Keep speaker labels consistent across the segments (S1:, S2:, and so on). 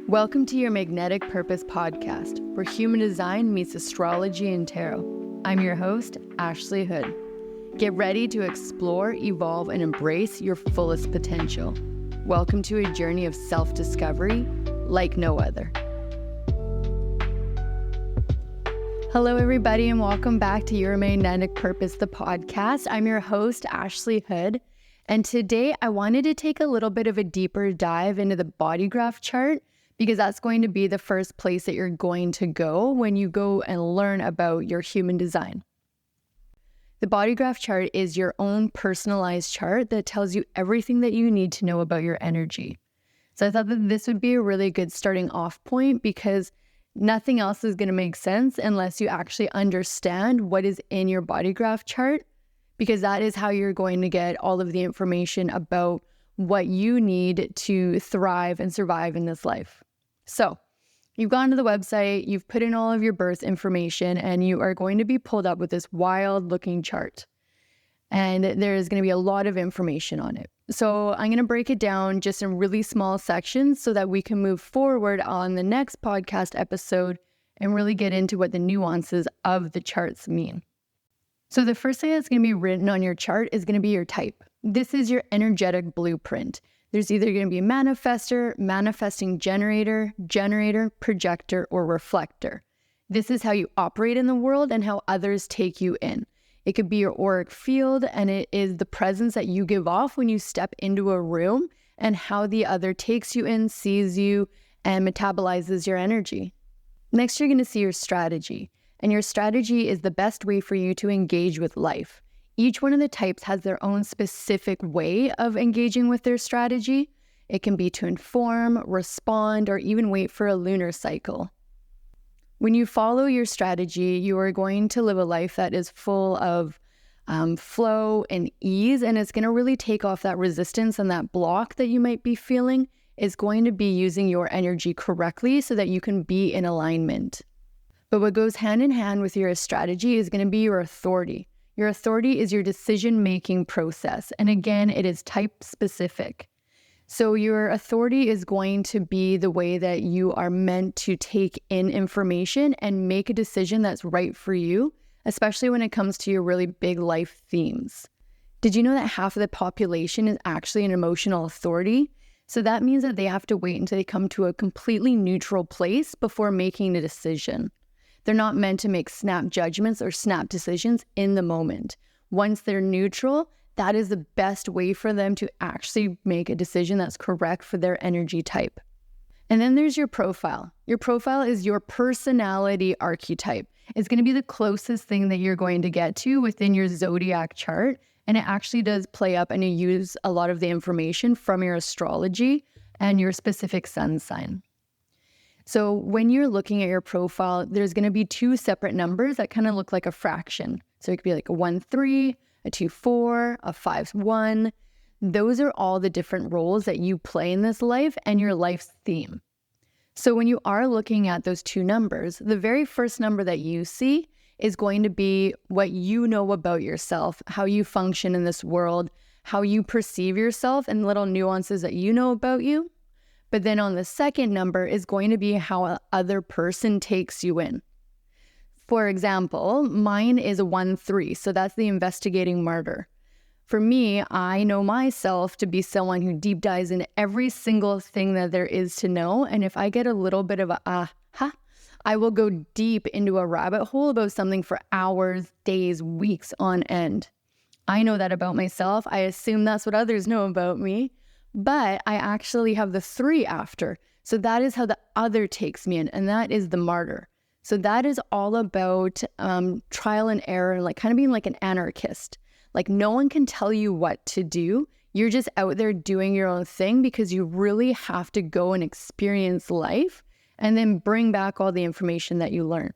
S1: Welcome to your Magnetic Purpose podcast, where human design meets astrology and tarot. I'm your host, Ashley Hood. Get ready to explore, evolve, and embrace your fullest potential. Welcome to a journey of self-discovery like no other. Hello, everybody, and welcome back to Your Magnetic Purpose, the podcast. I'm your host, Ashley Hood, and today I wanted to take a little bit of a deeper dive into the Bodygraph chart, because that's going to be the first place that you're going to go when you go and learn about your human design. The Bodygraph chart is your own personalized chart that tells you everything that you need to know about your energy. So I thought that this would be a really good starting off point, because nothing else is going to make sense unless you actually understand what is in your Bodygraph chart, because that is how you're going to get all of the information about what you need to thrive and survive in this life. So you've gone to the website, you've put in all of your birth information, and you are going to be pulled up with this wild looking chart. And there's going to be a lot of information on it. So I'm going to break it down just in really small sections so that we can move forward on the next podcast episode and really get into what the nuances of the charts mean. So the first thing that's going to be written on your chart is going to be your type. This is your energetic blueprint. There's either going to be a manifestor, manifesting generator, projector, or reflector. This is how you operate in the world and how others take you in. It could be your auric field, and it is the presence that you give off when you step into a room and how the other takes you in, sees you, and metabolizes your energy. Next, you're going to see your strategy. And your strategy is the best way for you to engage with life. Each one of the types has their own specific way of engaging with their strategy. It can be to inform, respond, or even wait for a lunar cycle. When you follow your strategy, you are going to live a life that is full of flow and ease, and it's going to really take off that resistance, and that block that you might be feeling is going to be using your energy correctly so that you can be in alignment. But what goes hand in hand with your strategy is going to be your authority. Your authority is your decision-making process. And again, it is type-specific. So your authority is going to be the way that you are meant to take in information and make a decision that's right for you, especially when it comes to your really big life themes. Did you know that half of the population is actually an emotional authority? So that means that they have to wait until they come to a completely neutral place before making a decision. They're not meant to make snap judgments or snap decisions in the moment. Once they're neutral, that is the best way for them to actually make a decision that's correct for their energy type. And then there's your profile. Your profile is your personality archetype. It's going to be the closest thing that you're going to get to within your zodiac chart. And it actually does play up, and you use a lot of the information from your astrology and your specific sun sign. So when you're looking at your profile, there's going to be two separate numbers that kind of look like a fraction. So it could be like a 1-3, a 2-4, a 5-1. Those are all the different roles that you play in this life and your life's theme. So when you are looking at those two numbers, the very first number that you see is going to be what you know about yourself, how you function in this world, how you perceive yourself, and little nuances that you know about you. But then on the second number is going to be how a other person takes you in. For example, mine is a 1-3, so that's the investigating martyr. For me, I know myself to be someone who deep dives into every single thing that there is to know, and if I get a little bit of a aha, I will go deep into a rabbit hole about something for hours, days, weeks on end. I know that about myself. I assume that's what others know about me. But I actually have the 3 after. So that is how the other takes me in, and that is the martyr. So that is all about trial and error, like kind of being like an anarchist. Like no one can tell you what to do. You're just out there doing your own thing because you really have to go and experience life and then bring back all the information that you learn.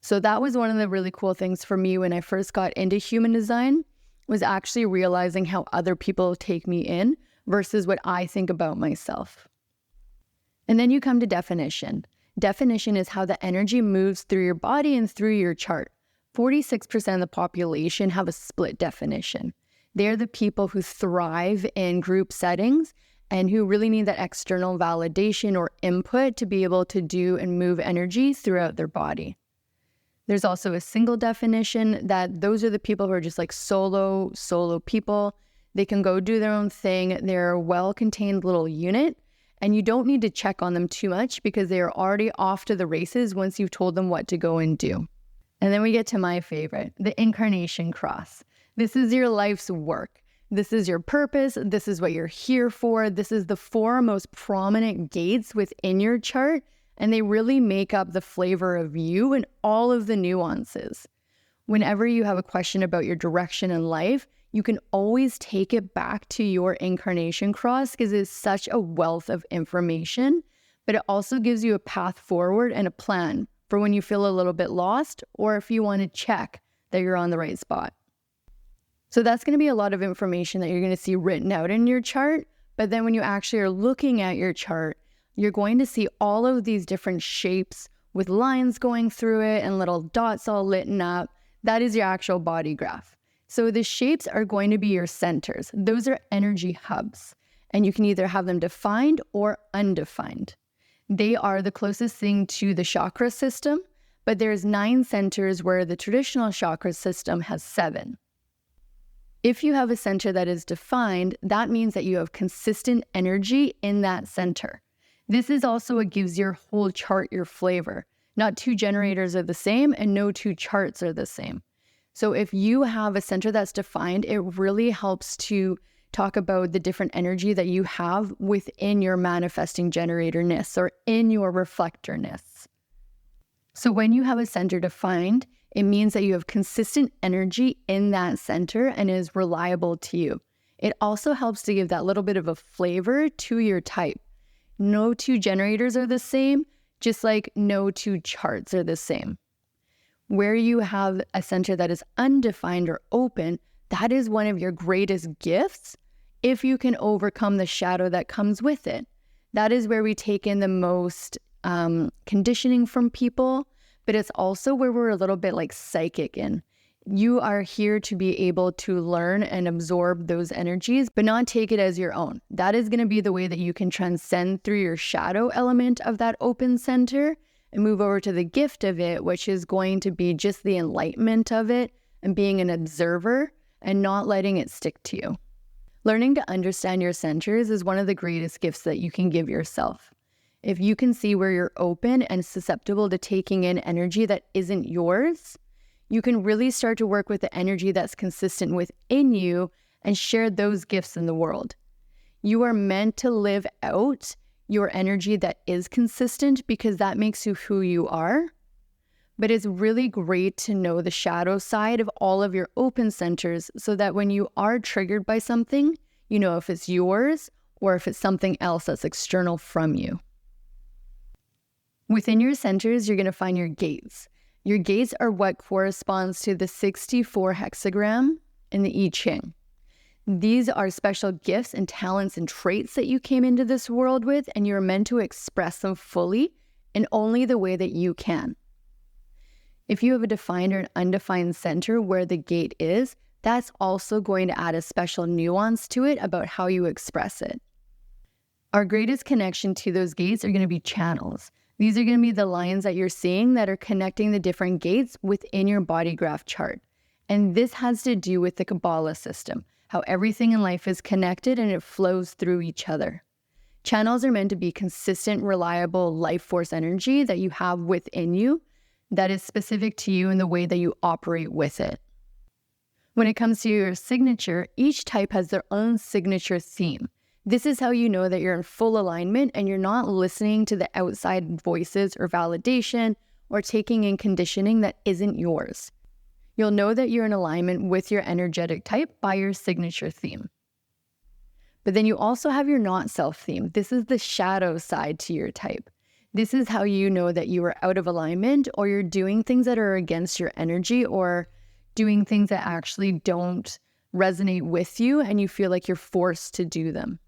S1: So that was one of the really cool things for me when I first got into human design, was actually realizing how other people take me in versus what I think about myself. And then you come to definition. Definition is how the energy moves through your body and through your chart. 46% of the population have a split definition. They're the people who thrive in group settings and who really need that external validation or input to be able to do and move energy throughout their body. There's also a single definition that those are the people who are just like solo people. They can go do their own thing. They're a well-contained little unit, and you don't need to check on them too much because they are already off to the races once you've told them what to go and do. And then we get to my favorite, the incarnation cross. This is your life's work. This is your purpose. This is what you're here for. This is the 4 most prominent gates within your chart, and they really make up the flavor of you and all of the nuances. Whenever you have a question about your direction in life, you can always take it back to your incarnation cross because it's such a wealth of information, but it also gives you a path forward and a plan for when you feel a little bit lost or if you want to check that you're on the right spot. So that's going to be a lot of information that you're going to see written out in your chart, but then when you actually are looking at your chart, you're going to see all of these different shapes with lines going through it and little dots all lit up. That is your actual body graph. So the shapes are going to be your centers. Those are energy hubs, and you can either have them defined or undefined. They are the closest thing to the chakra system, but there's 9 centers where the traditional chakra system has 7. If you have a center that is defined, that means that you have consistent energy in that center. This is also what gives your whole chart your flavor. Not 2 generators are the same and no 2 charts are the same. So if you have a center that's defined, it really helps to talk about the different energy that you have within your manifesting generatorness or in your reflectorness. So when you have a center defined, it means that you have consistent energy in that center and is reliable to you. It also helps to give that little bit of a flavor to your type. No 2 generators are the same, just like no 2 charts are the same. Where you have a center that is undefined or open, that is one of your greatest gifts if you can overcome the shadow that comes with it. That is where we take in the most conditioning from people, but it's also where we're a little bit like psychic in. You are here to be able to learn and absorb those energies, but not take it as your own. That is going to be the way that you can transcend through your shadow element of that open center and move over to the gift of it, which is going to be just the enlightenment of it and being an observer and not letting it stick to you. Learning to understand your centers is one of the greatest gifts that you can give yourself. If you can see where you're open and susceptible to taking in energy that isn't yours, you can really start to work with the energy that's consistent within you and share those gifts in the world. You are meant to live out your energy that is consistent because that makes you who you are. But it's really great to know the shadow side of all of your open centers so that when you are triggered by something, you know if it's yours or if it's something else that's external from you. Within your centers, you're going to find your gates. Your gates are what corresponds to the 64 hexagram in the I Ching. These are special gifts and talents and traits that you came into this world with, and you're meant to express them fully in only the way that you can. If you have a defined or an undefined center where the gate is, that's also going to add a special nuance to it about how you express it. Our greatest connection to those gates are going to be channels. These are going to be the lines that you're seeing that are connecting the different gates within your body graph chart. And this has to do with the Kabbalah system, how everything in life is connected and it flows through each other. Channels are meant to be consistent, reliable life force energy that you have within you that is specific to you in the way that you operate with it. When it comes to your signature, each type has their own signature theme. This is how you know that you're in full alignment and you're not listening to the outside voices or validation or taking in conditioning that isn't yours. You'll know that you're in alignment with your energetic type by your signature theme. But then you also have your not self theme. This is the shadow side to your type. This is how you know that you are out of alignment or you're doing things that are against your energy or doing things that actually don't resonate with you and you feel like you're forced to do them.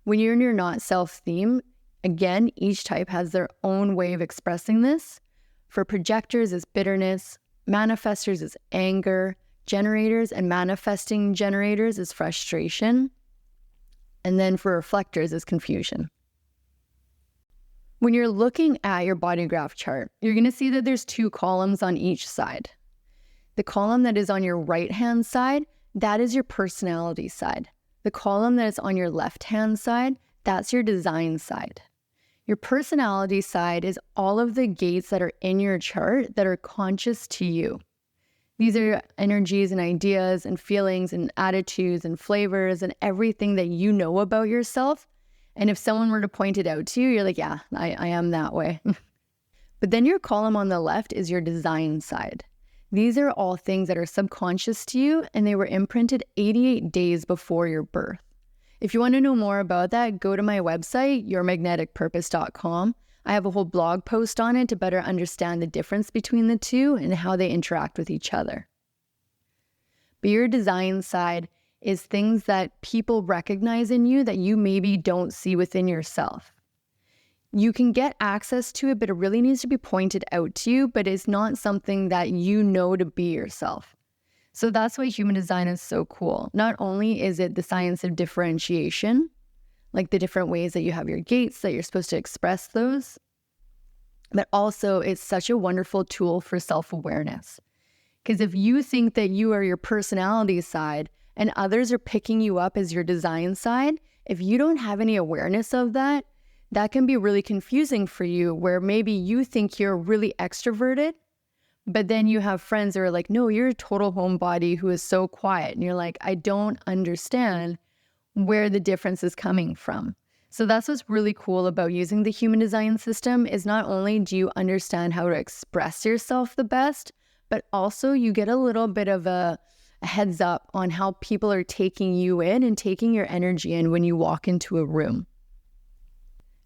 S1: When you're in your not self theme, again, each type has their own way of expressing this. For projectors is bitterness, manifestors is anger, generators and manifesting generators is frustration. And then for reflectors is confusion. When you're looking at your Bodygraph chart, you're going to see that there's 2 columns on each side. The column that is on your right-hand side, that is your personality side. The column that is on your left-hand side, that's your design side. Your personality side is all of the gates that are in your chart that are conscious to you. These are energies and ideas and feelings and attitudes and flavors and everything that you know about yourself. And if someone were to point it out to you, you're like, yeah, I am that way. But then your column on the left is your design side. These are all things that are subconscious to you, and they were imprinted 88 days before your birth. If you want to know more about that, go to my website, yourmagneticpurpose.com. I have a whole blog post on it to better understand the difference between the two and how they interact with each other. But your design side is things that people recognize in you that you maybe don't see within yourself. You can get access to it, but it really needs to be pointed out to you, but it's not something that you know to be yourself. So that's why human design is so cool. Not only is it the science of differentiation, like the different ways that you have your gates that you're supposed to express those, but also it's such a wonderful tool for self-awareness. Because if you think that you are your personality side and others are picking you up as your design side, if you don't have any awareness of that, that can be really confusing for you, where maybe you think you're really extroverted, but then you have friends that are like, no, you're a total homebody who is so quiet. And you're like, I don't understand where the difference is coming from. So that's what's really cool about using the human design system is not only do you understand how to express yourself the best, but also you get a little bit of a heads up on how people are taking you in and taking your energy in when you walk into a room.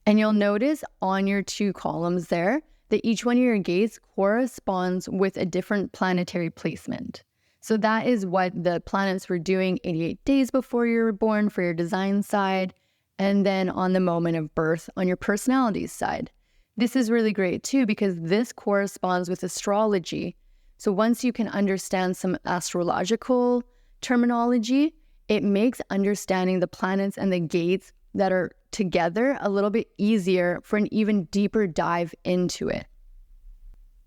S1: And you'll notice on your 2 columns there that each one of your gates corresponds with a different planetary placement. So that is what the planets were doing 88 days before you were born for your design side, and then on the moment of birth on your personality side. This is really great too because this corresponds with astrology. So once you can understand some astrological terminology, it makes understanding the planets and the gates that are together a little bit easier for an even deeper dive into it.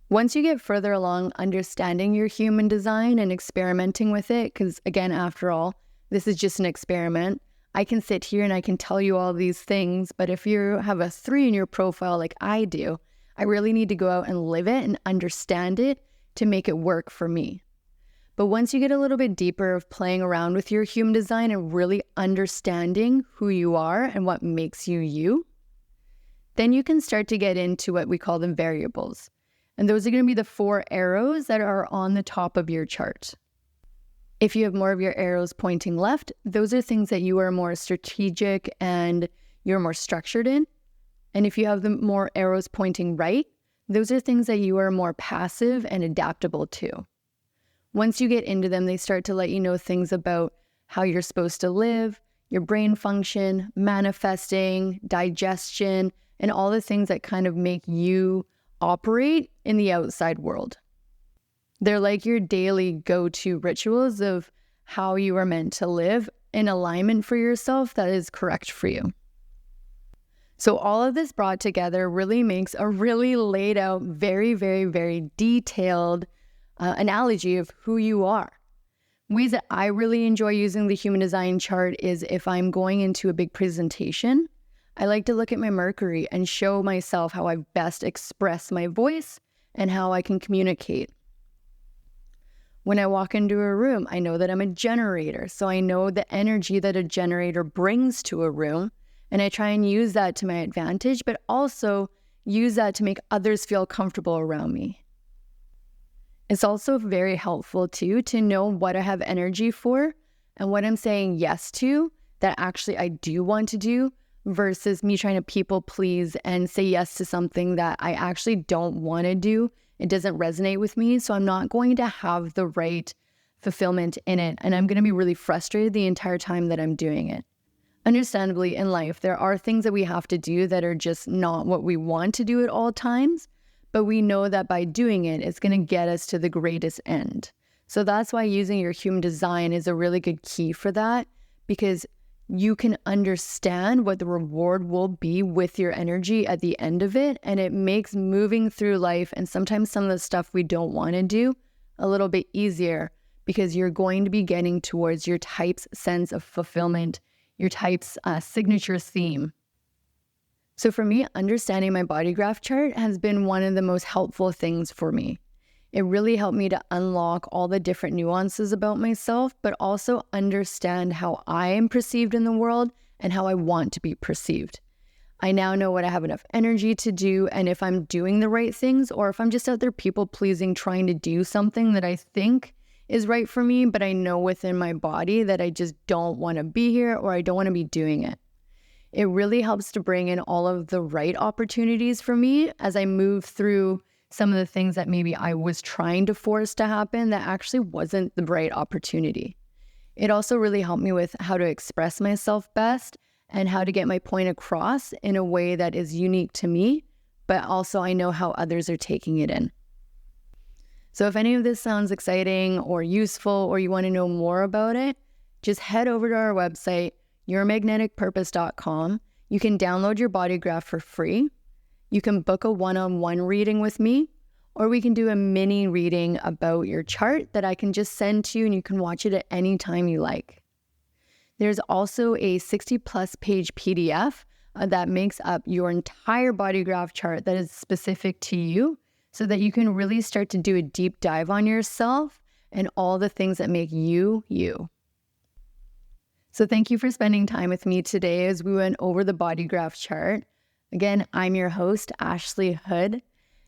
S1: Once you get further along understanding your human design and experimenting with it, because again, after all, this is just an experiment. I can sit here and I can tell you all these things, but if you have a 3 in your profile like I do, I really need to go out and live it and understand it to make it work for me. But once you get a little bit deeper of playing around with your human design and really understanding who you are and what makes you you, then you can start to get into what we call the variables. And those are going to be the 4 arrows that are on the top of your chart. If you have more of your arrows pointing left, those are things that you are more strategic and you're more structured in. And if you have the more arrows pointing right, those are things that you are more passive and adaptable to. Once you get into them, they start to let you know things about how you're supposed to live, your brain function, manifesting, digestion, and all the things that kind of make you operate in the outside world. They're like your daily go-to rituals of how you are meant to live in alignment for yourself that is correct for you. So all of this brought together really makes a really laid out, very, very, very detailed analogy of who you are. Ways that I really enjoy using the human design chart is if I'm going into a big presentation, I like to look at my Mercury and show myself how I best express my voice and how I can communicate. When I walk into a room, I know that I'm a generator, so I know the energy that a generator brings to a room, and I try and use that to my advantage, but also use that to make others feel comfortable around me. It's also very helpful too to know what I have energy for and what I'm saying yes to that actually I do want to do versus me trying to people please and say yes to something that I actually don't want to do. It doesn't resonate with me, so I'm not going to have the right fulfillment in it, and I'm going to be really frustrated the entire time that I'm doing it. Understandably, in life, there are things that we have to do that are just not what we want to do at all times, but we know that by doing it, it's going to get us to the greatest end. So that's why using your human design is a really good key for that, because you can understand what the reward will be with your energy at the end of it. And it makes moving through life and sometimes some of the stuff we don't want to do a little bit easier, because you're going to be getting towards your type's sense of fulfillment, your type's signature theme. So for me, understanding my Bodygraph chart has been one of the most helpful things for me. It really helped me to unlock all the different nuances about myself, but also understand how I am perceived in the world and how I want to be perceived. I now know what I have enough energy to do, and if I'm doing the right things, or if I'm just out there people pleasing, trying to do something that I think is right for me, but I know within my body that I just don't want to be here, or I don't want to be doing it. It really helps to bring in all of the right opportunities for me as I move through some of the things that maybe I was trying to force to happen that actually wasn't the right opportunity. It also really helped me with how to express myself best and how to get my point across in a way that is unique to me, but also I know how others are taking it in. So if any of this sounds exciting or useful, or you want to know more about it, just head over to our website, yourmagneticpurpose.com. You can download your Bodygraph for free. You can book a one-on-one reading with me, or we can do a mini reading about your chart that I can just send to you and you can watch it at any time you like. There's also a 60+ page PDF that makes up your entire Bodygraph chart that is specific to you, so that you can really start to do a deep dive on yourself and all the things that make you, you. So thank you for spending time with me today as we went over the Bodygraph chart. Again, I'm your host, Ashley Hood.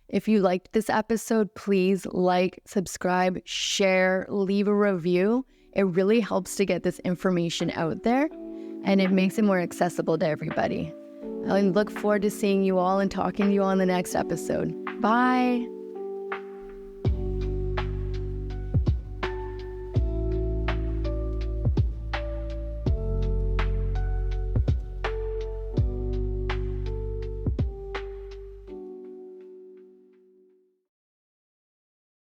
S1: If you liked this episode, please like, subscribe, share, leave a review. It really helps to get this information out there, and it makes it more accessible to everybody. I look forward to seeing you all and talking to you on the next episode. Bye.